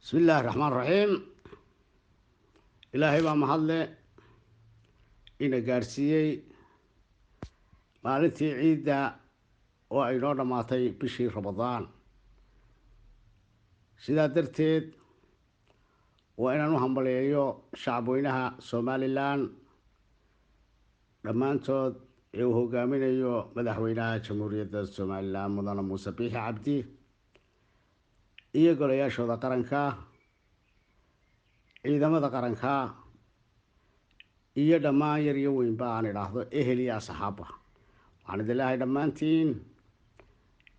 بسم الله الرحمن الرحيم. إلهي baa mahadle ina gaarsiiyey maalintii ciidda oo ay noo dhammaatay bishii Ramadaan. sidaa darteed waa inaan u hambaleeyo shacabweynaha Somaliland dhammaantood ee uu hogaaminayo madaxweynaha Jamhuuriyadda Somaliland Mudane Muuse Biixi Cabdi iyo golayaashooda qaranka, ciidamada qaranka iyo dhammaan yar iyo weynba aan idhaahdo ehel iyo asxaabba. waxaan idin leeyahay dhammaantiin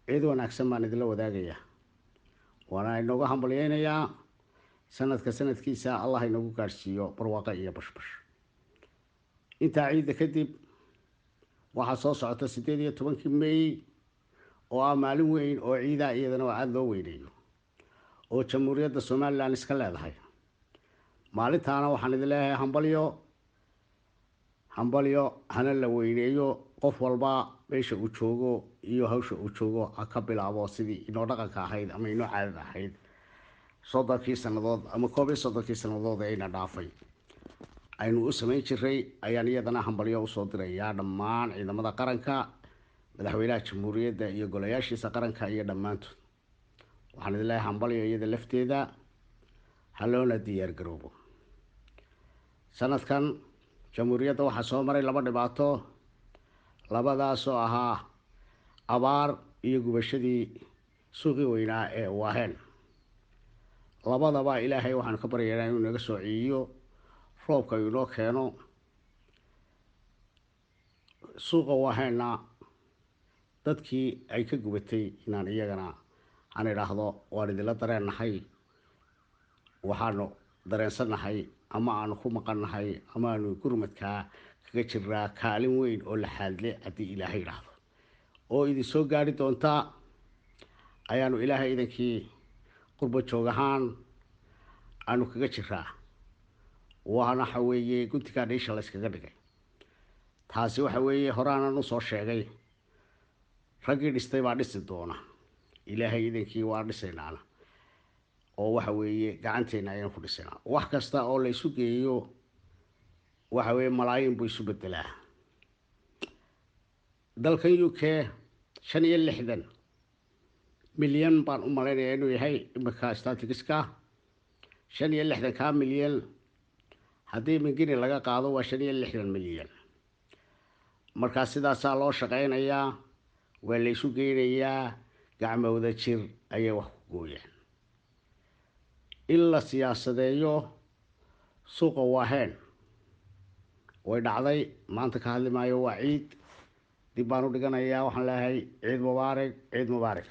ciid wanaagsan baan idinla wadaagayaa, waana inooga hambalyeynayaa sanadka sanadkiisa allah inoogu gaadhsiiyo barwaaqo iyo bashbash. intaa ciidda kadib waxaa soo socota 18 May oo ah maalin weyn oo ciida iyadana waa aad loo weyneeyo oo Jamhuuriyadda Somaliland iska leedahay. maalintaana waxaan idin leeyahay hambalyo hana la weyneeyo, qof walba meesha uu joogo iyo hawsha uu joogo ha ka bilaabo sidii inoo dhaqanka ahayd ama inoo caadada ahayd 30 sannadood ama 31 sannadood ee ina dhaafay aynu u samayn jiray. ayaan iyadana hambalyo usoo dirayaa dhammaan ciidamada qaranka, madaxweynaha jamhuuriyadda iyo golayaashiisa qaranka iyo dhammaantood. waxaan idin leeyahay hambalyo iyada lafteeda ha loona diyaar garoobo. sanadkan jamhuuriyadda waxaa soo maray 2 dhibaato, labadaasoo ahaa abaar iyo gubashadii suuqii weynaa ee Waaheen. labadaba ilaahay waxaan ka baryaynaa inuu naga soo ciiyo, roobka inoo keeno. suuqa Waaheenna dadkii ay ka gubatay inaan iyagana aan idhaahdo waan idinla dareennahay, waxaanu dareensanahay ama aanu ku maqannahay ama aanu gurmadkaa kaga jiraa kaalin weyn oo la xaadle haddii ilaahay idhaahdo oo idin soo gaari doontaa. ayaanu ilaahay idankii qurbo joog ahaan aanu kaga jiraa, waxa weeye guntigaa dhiisha la iskaga dhigay. taasi waxa weeye horaanan u soo sheegay, raggii dhistay baa dhisi doona, ilaahay idankii waa dhisaynaana oo waxa weeye gacanteena ayaan ku dhisanaa. wax kasta oo la isu geeyo waxa weeye malaayiin buu isu bedelaa. dalkan UK 65 milyan baan u malaynayaa inuu yahay imika statisticska. 65 milyan haddii mingini laga qaado waa 65 milyan. markaa sidaasaa loo shaqaynayaa, waa la isu geynayaa, gacmowda jir ayay wax ku gooyaan. in la siyaasadeeyo suuqa Waaheen way dhacday, maanta ka hadli maayo, waa ciid. dib baan u dhiganayaa, waxaan leeyahay ciid mubaarak, ciid mubaarak.